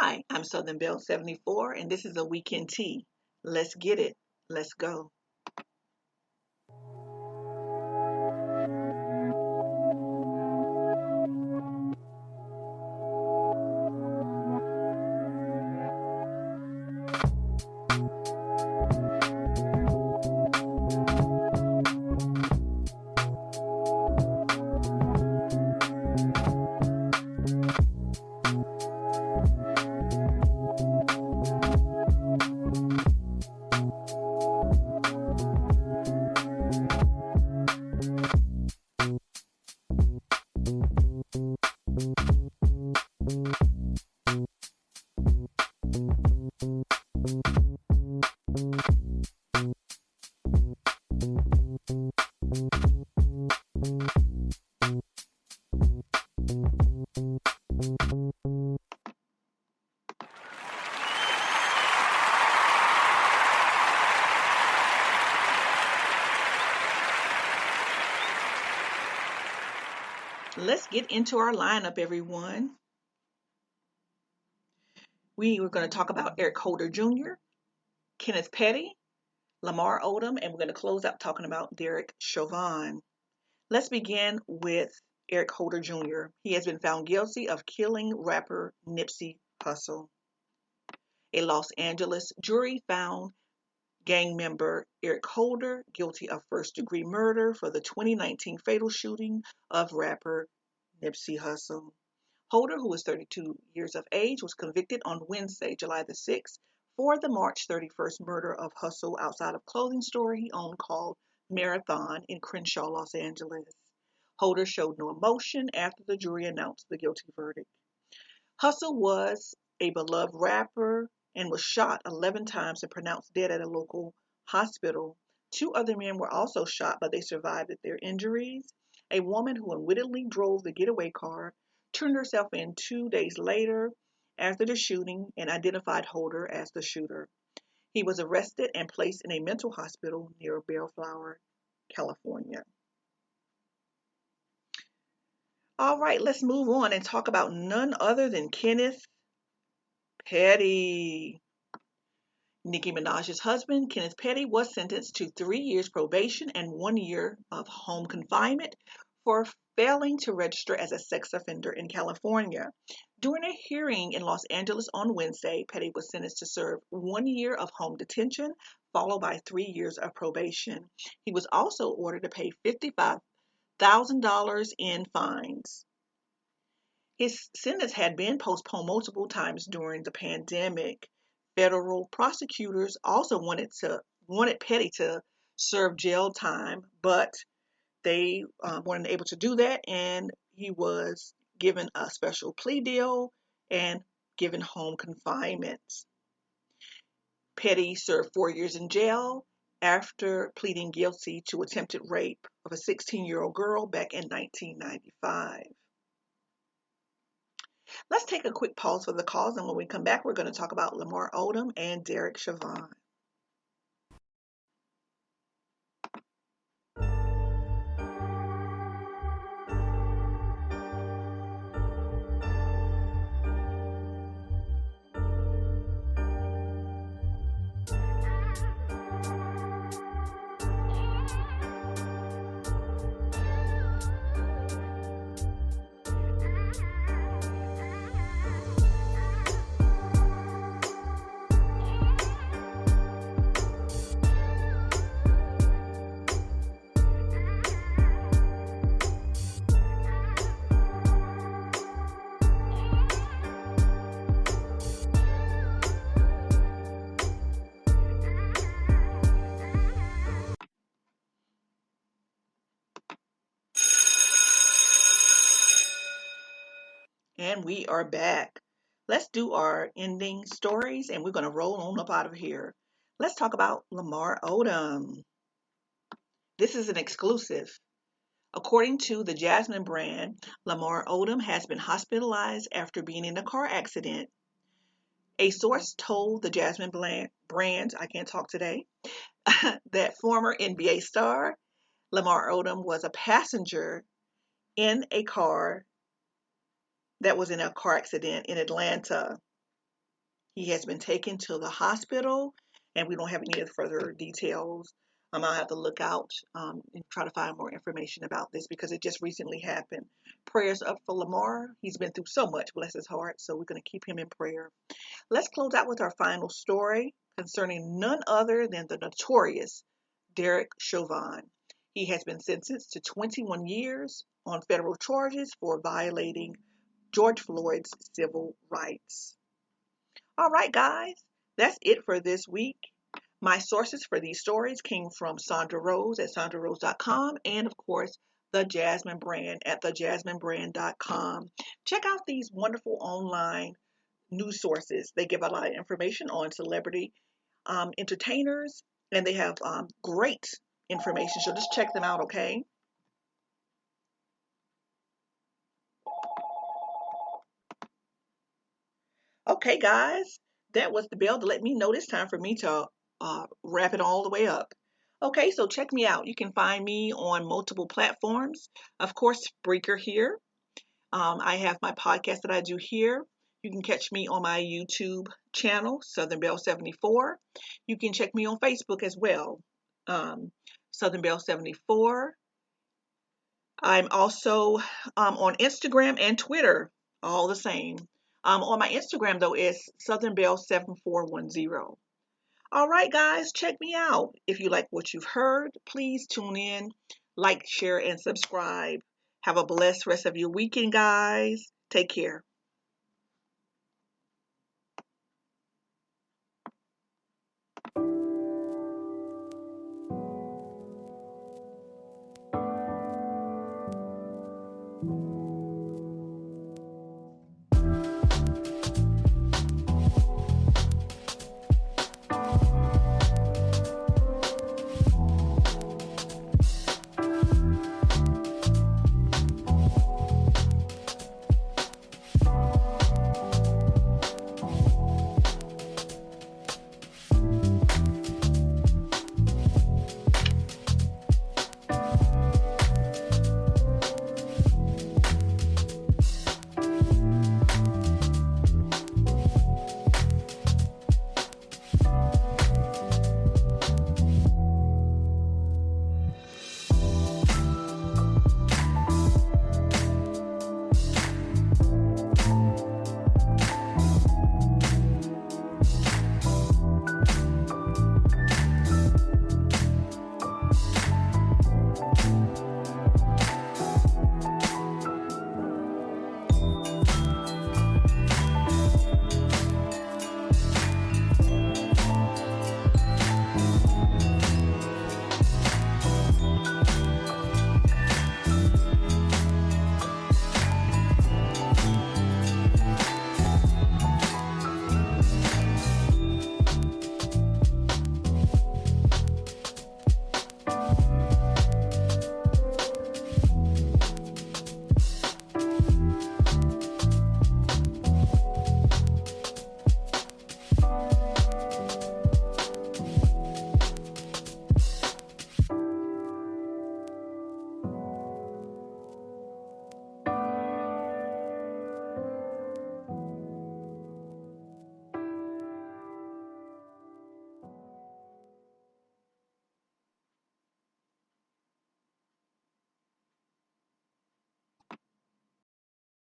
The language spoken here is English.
Hi, I'm Southernbelle74, and this is a weekend tea. Let's get it. Let's go. Let's get into our lineup, everyone. We were going to talk about Eric Holder Jr., Kenneth Petty, Lamar Odom, and we're going to close out talking about Derek Chauvin. Let's begin with Eric Holder Jr. He has been found guilty of killing rapper Nipsey Hussle. A Los Angeles jury found gang member Eric Holder guilty of first-degree murder for the 2019 fatal shooting of rapper Nipsey Hussle. Holder, who was 32 years of age, was convicted on Wednesday, July the 6th, for the March 31st murder of Hussle outside of a clothing store he owned called Marathon in Crenshaw, Los Angeles. Holder showed no emotion after the jury announced the guilty verdict. Hussle was a beloved rapper and was shot 11 times and pronounced dead at a local hospital. Two other men were also shot, but they survived their injuries. A woman who unwittingly drove the getaway car turned herself in 2 days later after the shooting and identified Holder as the shooter. He was arrested and placed in a mental hospital near Bellflower, California. All right, let's move on and talk about none other than Kenneth Petty. Nicki Minaj's husband, Kenneth Petty, was sentenced to 3 years probation and 1 year of home confinement for failing to register as a sex offender in California. During a hearing in Los Angeles on Wednesday, Petty was sentenced to serve 1 year of home detention, followed by 3 years of probation. He was also ordered to pay $55,000 in fines. His sentence had been postponed multiple times during the pandemic. Federal prosecutors also wanted Petty to serve jail time, but they weren't able to do that, and he was given a special plea deal and given home confinement. Petty served 4 years in jail after pleading guilty to attempted rape of a 16-year-old girl back in 1995. Let's take a quick pause for the calls, and when we come back, we're going to talk about Lamar Odom and Derek Chauvin. And we are back. Let's do our ending stories, and we're going to roll on up out of here. Let's talk about Lamar Odom. This is an exclusive. According to the Jasmine brand, Lamar Odom has been hospitalized after being in a car accident. A source told the Jasmine brand, I can't talk today, that former NBA star Lamar Odom was a passenger in a car that was in a car accident in Atlanta. He has been taken to the hospital, and we don't have any further details. I'll have to look out and try to find more information about this because it just recently happened. Prayers up for Lamar. He's been through so much, bless his heart, so we're going to keep him in prayer. Let's close out with our final story concerning none other than the notorious Derek Chauvin. He has been sentenced to 21 years on federal charges for violating George Floyd's civil rights. All right, guys, that's it for this week. My sources for these stories came from Sandra Rose at sandrarose.com and, of course, the Jasmine Brand at thejasminebrand.com. Check out these wonderful online news sources. They give a lot of information on celebrity entertainers, and they have great information. So just check them out, okay? Okay, guys, that was the bell to let me know it's time for me to wrap it all the way up. Okay, so check me out. You can find me on multiple platforms. Of course, Spreaker here. I have my podcast that I do here. You can catch me on my YouTube channel, Southernbelle74. You can check me on Facebook as well, Southernbelle74. I'm also on Instagram and Twitter, all the same. On my Instagram, though, is Southernbelle7410. All right, guys, check me out. If you like what you've heard, please tune in, like, share, and subscribe. Have a blessed rest of your weekend, guys. Take care.